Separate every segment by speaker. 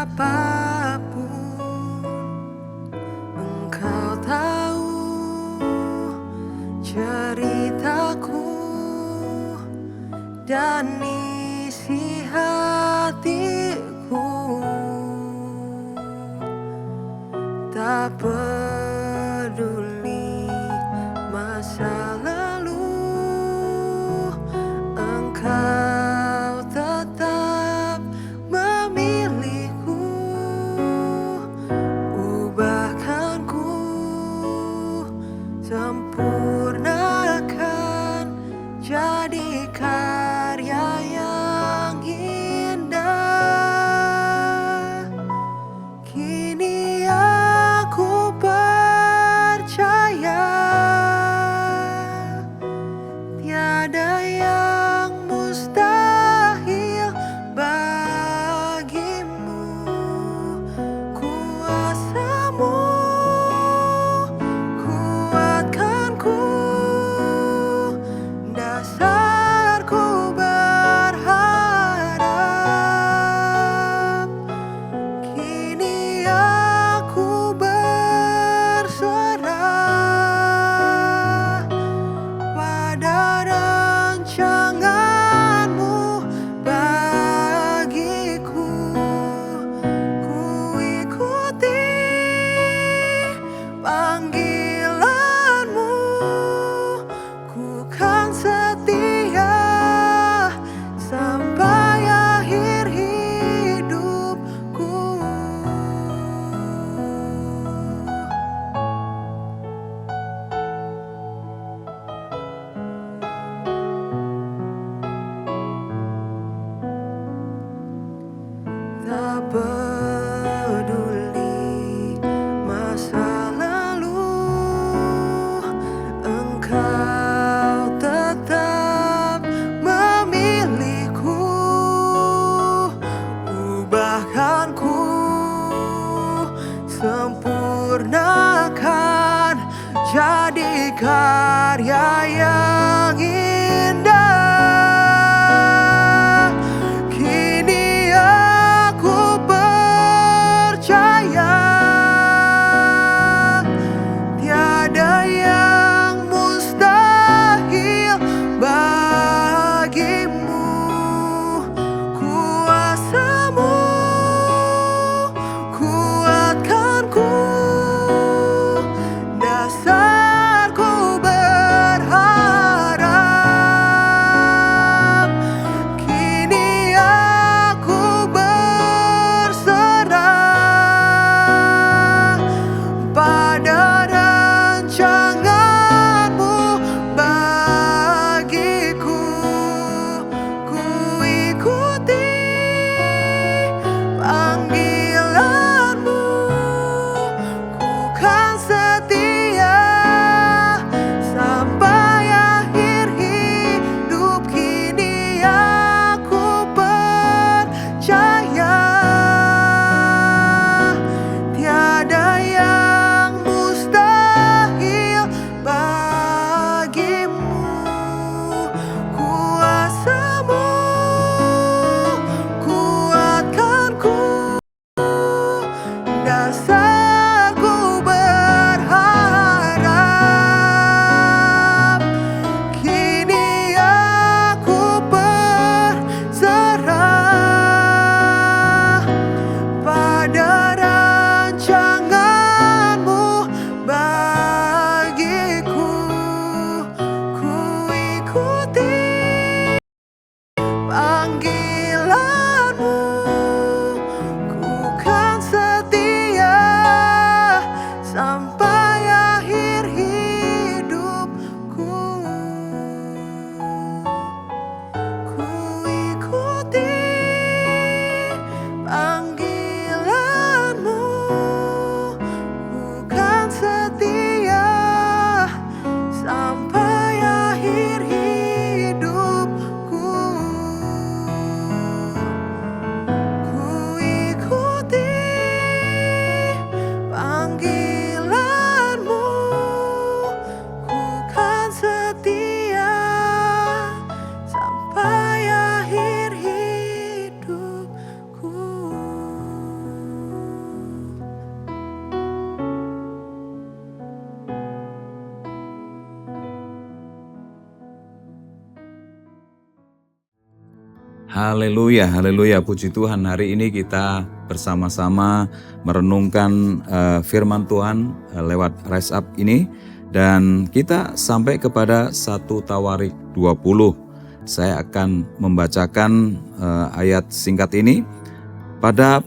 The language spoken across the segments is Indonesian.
Speaker 1: apapun, engkau tahu ceritaku dan isi hatiku. Tak peduli masa lalu, engkau tetap memilihku. Ubahkan ku, sempurnakan jadi karya yang indah. Kini aku percaya tiada yang mustahil bagimu. Kuasamu kuatkanku, dasarku berharap. Kini aku berserah pada rancanganmu bagiku. Ku ikuti panggilanmu, ku kan setia sampai akhir hidupku. Tak peduli masa lalu, engkau tetap
Speaker 2: Haleluya, haleluya, puji Tuhan. Hari ini kita bersama-sama merenungkan firman Tuhan lewat Rise Up ini. Dan kita sampai kepada 1 Tawarik 20. Saya akan membacakan ayat singkat ini. Pada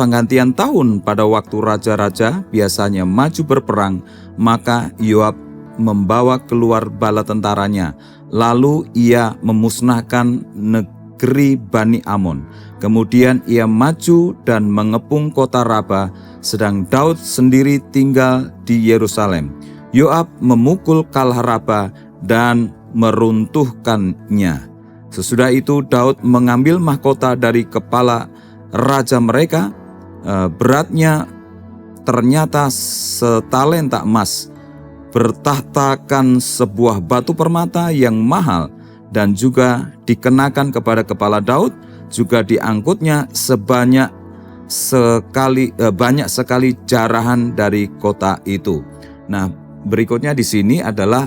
Speaker 2: penggantian tahun, pada waktu raja-raja biasanya maju berperang, maka Yoab membawa keluar bala tentaranya. Lalu ia memusnahkan negeri Bani Amon. Kemudian ia maju dan mengepung kota Raba, sedang Daud sendiri tinggal di Yerusalem. Yoab memukul kalah Raba dan meruntuhkannya. Sesudah itu Daud mengambil mahkota dari kepala raja mereka. Beratnya ternyata setalenta emas. Bertahtakan sebuah batu permata yang mahal dan juga dikenakan kepada kepala Daud, juga diangkutnya banyak sekali jarahan dari kota itu. Nah, berikutnya di sini adalah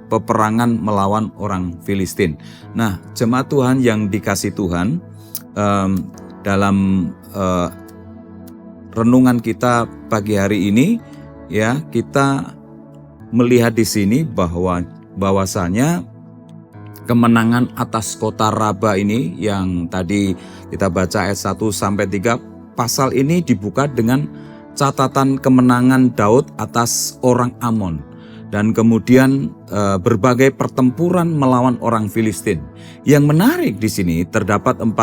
Speaker 2: peperangan melawan orang Filistin. Nah, jemaat Tuhan yang dikasih Tuhan, dalam renungan kita pagi hari ini, ya, kita melihat di sini bahwasanya kemenangan atas kota Raba ini yang tadi kita baca ayat 1 sampai 3, pasal ini dibuka dengan catatan kemenangan Daud atas orang Amon dan kemudian berbagai pertempuran melawan orang Filistin. Yang menarik di sini terdapat 4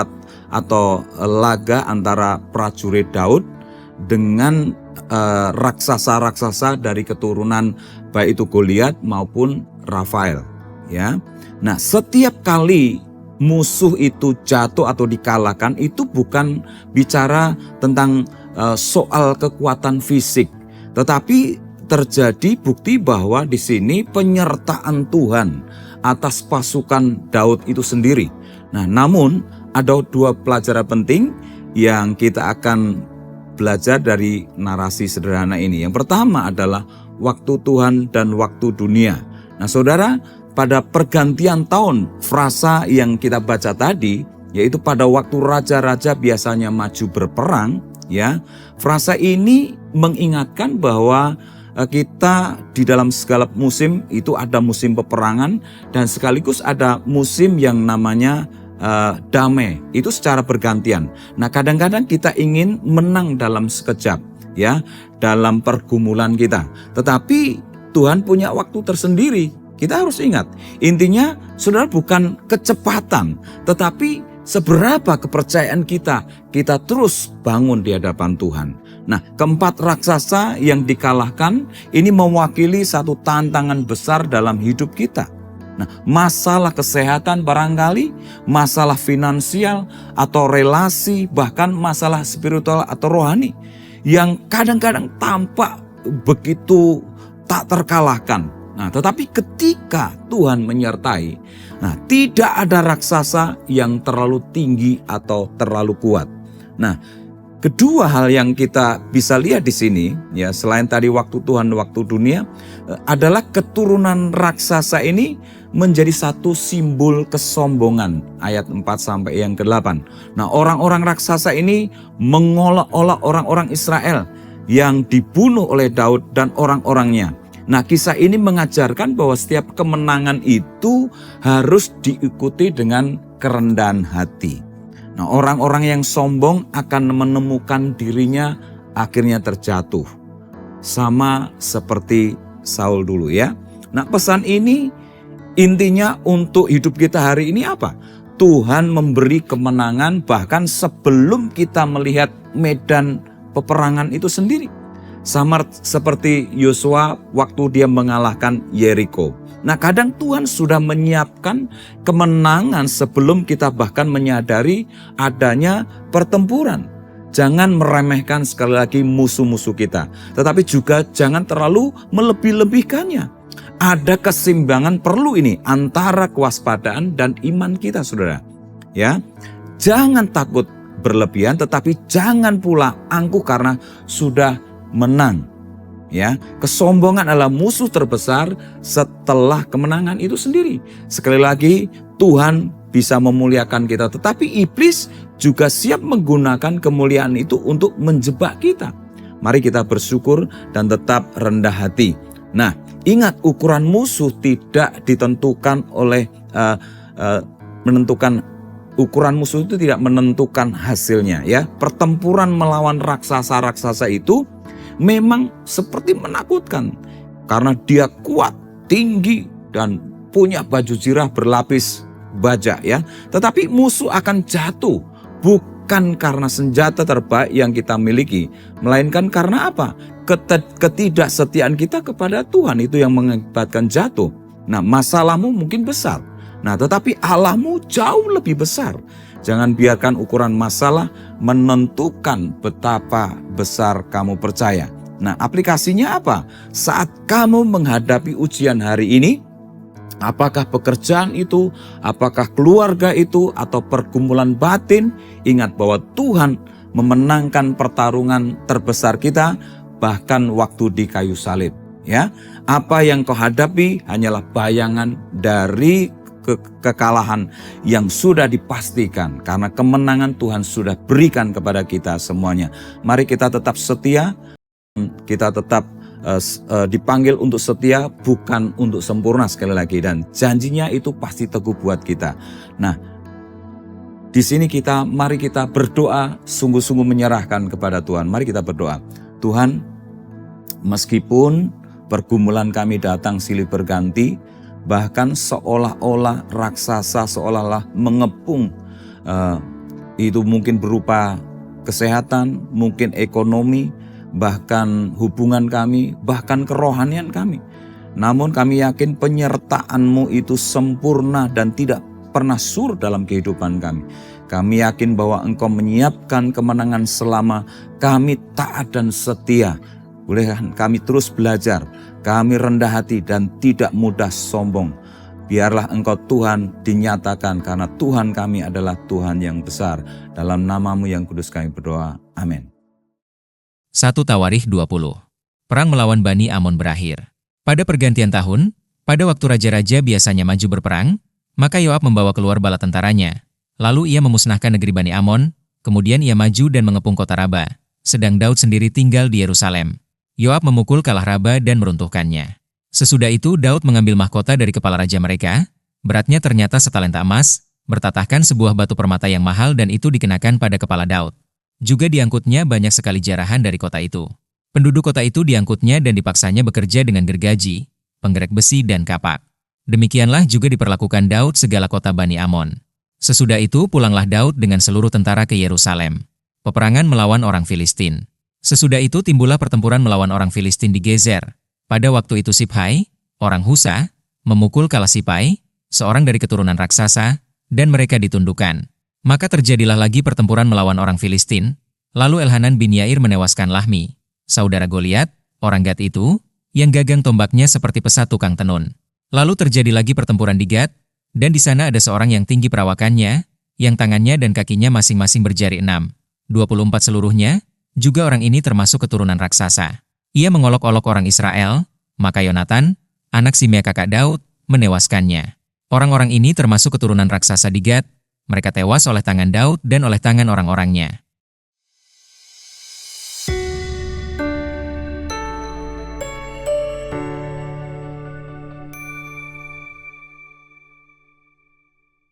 Speaker 2: atau laga antara prajurit Daud dengan raksasa-raksasa dari keturunan baik itu Goliat maupun Rafael, ya. Nah, setiap kali musuh itu jatuh atau dikalahkan, itu bukan bicara tentang soal kekuatan fisik, tetapi terjadi bukti bahwa di sini penyertaan Tuhan atas pasukan Daud itu sendiri. Nah, namun ada 2 pelajaran penting yang kita akan belajar dari narasi sederhana ini. Yang pertama adalah waktu Tuhan dan waktu dunia. Nah, saudara, pada pergantian tahun, frasa yang kita baca tadi, yaitu pada waktu raja-raja biasanya maju berperang, ya. Frasa ini mengingatkan bahwa kita di dalam segala musim itu ada musim peperangan dan sekaligus ada musim yang namanya damai, itu secara bergantian. Nah, kadang-kadang kita ingin menang dalam sekejap, ya, dalam pergumulan kita. Tetapi Tuhan punya waktu tersendiri. Kita harus ingat, intinya saudara bukan kecepatan, tetapi seberapa kepercayaan kita terus bangun di hadapan Tuhan. Nah, 4 raksasa yang dikalahkan ini mewakili satu tantangan besar dalam hidup kita. Nah, masalah kesehatan barangkali, masalah finansial atau relasi, bahkan masalah spiritual atau rohani yang kadang-kadang tampak begitu tak terkalahkan. Nah, tetapi ketika Tuhan menyertai, nah, tidak ada raksasa yang terlalu tinggi atau terlalu kuat. Nah, kedua hal yang kita bisa lihat di sini, ya, selain tadi waktu Tuhan, waktu dunia, adalah keturunan raksasa ini menjadi satu simbol kesombongan. Ayat 4 sampai yang ke-8. Nah, orang-orang raksasa ini mengolok-olok orang-orang Israel yang dibunuh oleh Daud dan orang-orangnya. Nah, kisah ini mengajarkan bahwa setiap kemenangan itu harus diikuti dengan kerendahan hati. Nah, orang-orang yang sombong akan menemukan dirinya akhirnya terjatuh. Sama seperti Saul dulu, ya. Nah, pesan ini intinya untuk hidup kita hari ini apa? Tuhan memberi kemenangan bahkan sebelum kita melihat medan peperangan itu sendiri. Sama seperti Yosua waktu dia mengalahkan Yeriko. Nah, kadang Tuhan sudah menyiapkan kemenangan sebelum kita bahkan menyadari adanya pertempuran. Jangan meremehkan sekali lagi musuh-musuh kita, tetapi juga jangan terlalu melebih-lebihkannya. Ada keseimbangan perlu ini antara kewaspadaan dan iman kita, saudara. Ya, jangan takut berlebihan, tetapi jangan pula angkuh karena sudah menang. Ya, kesombongan adalah musuh terbesar setelah kemenangan itu sendiri. Sekali lagi, Tuhan bisa memuliakan kita, tetapi iblis juga siap menggunakan kemuliaan itu untuk menjebak kita. Mari kita bersyukur dan tetap rendah hati. Nah, ingat, ukuran musuh tidak ditentukan oleh ukuran musuh itu tidak menentukan hasilnya, ya. Pertempuran melawan raksasa-raksasa itu memang seperti menakutkan karena dia kuat, tinggi, dan punya baju zirah berlapis baja, ya. Tetapi musuh akan jatuh bukan karena senjata terbaik yang kita miliki, melainkan karena apa? Ketidaksetiaan kita kepada Tuhan itu yang mengakibatkan jatuh. Nah, masalahmu mungkin besar. Nah, tetapi Allahmu jauh lebih besar. Jangan biarkan ukuran masalah menentukan betapa besar kamu percaya. Nah, aplikasinya apa? Saat kamu menghadapi ujian hari ini, apakah pekerjaan itu, apakah keluarga itu, atau pergumulan batin, ingat bahwa Tuhan memenangkan pertarungan terbesar kita, bahkan waktu di kayu salib. Ya, apa yang kau hadapi hanyalah bayangan dari kekalahan yang sudah dipastikan, karena kemenangan Tuhan sudah berikan kepada kita semuanya. Mari kita tetap setia, kita tetap dipanggil untuk setia, bukan untuk sempurna sekali lagi, dan janjinya itu pasti teguh buat kita. Nah, di sini mari kita berdoa, sungguh-sungguh menyerahkan kepada Tuhan. Mari kita berdoa. Tuhan, meskipun pergumulan kami datang silih berganti, bahkan seolah-olah raksasa seolah-olah mengepung, itu mungkin berupa kesehatan, mungkin ekonomi, bahkan hubungan kami, bahkan kerohanian kami. Namun kami yakin penyertaan-Mu itu sempurna dan tidak pernah surut dalam kehidupan kami. Kami yakin bahwa Engkau menyiapkan kemenangan selama kami taat dan setia. Boleh kami terus belajar, kami rendah hati dan tidak mudah sombong. Biarlah Engkau Tuhan dinyatakan, karena Tuhan kami adalah Tuhan yang besar. Dalam nama-Mu yang kudus kami berdoa. Amin.
Speaker 3: 1 Tawarikh 20. Perang melawan Bani Amon berakhir. Pada pergantian tahun, pada waktu raja-raja biasanya maju berperang, maka Yoab membawa keluar bala tentaranya. Lalu ia memusnahkan negeri Bani Amon, kemudian ia maju dan mengepung kota Raba, sedang Daud sendiri tinggal di Yerusalem. Yoab memukul kalah Raba dan meruntuhkannya. Sesudah itu Daud mengambil mahkota dari kepala raja mereka, beratnya ternyata setalenta emas, bertatahkan sebuah batu permata yang mahal dan itu dikenakan pada kepala Daud. Juga diangkutnya banyak sekali jarahan dari kota itu. Penduduk kota itu diangkutnya dan dipaksanya bekerja dengan gergaji, penggerak besi dan kapak. Demikianlah juga diperlakukan Daud segala kota Bani Amon. Sesudah itu pulanglah Daud dengan seluruh tentara ke Yerusalem. Peperangan melawan orang Filistin. Sesudah itu timbullah pertempuran melawan orang Filistin di Gezer. Pada waktu itu Siphai, orang Husa, memukul kalah Sipai, seorang dari keturunan raksasa, dan mereka ditundukkan. Maka terjadilah lagi pertempuran melawan orang Filistin, lalu Elhanan bin Yair menewaskan Lahmi, saudara Goliat, orang Gad itu, yang gagang tombaknya seperti pesat tukang tenun. Lalu terjadi lagi pertempuran di Gad, dan di sana ada seorang yang tinggi perawakannya, yang tangannya dan kakinya masing-masing berjari 6, 24 seluruhnya, juga orang ini termasuk keturunan raksasa. Ia mengolok-olok orang Israel, maka Yonatan, anak Simea kakak Daud, menewaskannya. Orang-orang ini termasuk keturunan raksasa di Gad. Mereka tewas oleh tangan Daud dan oleh tangan orang-orangnya.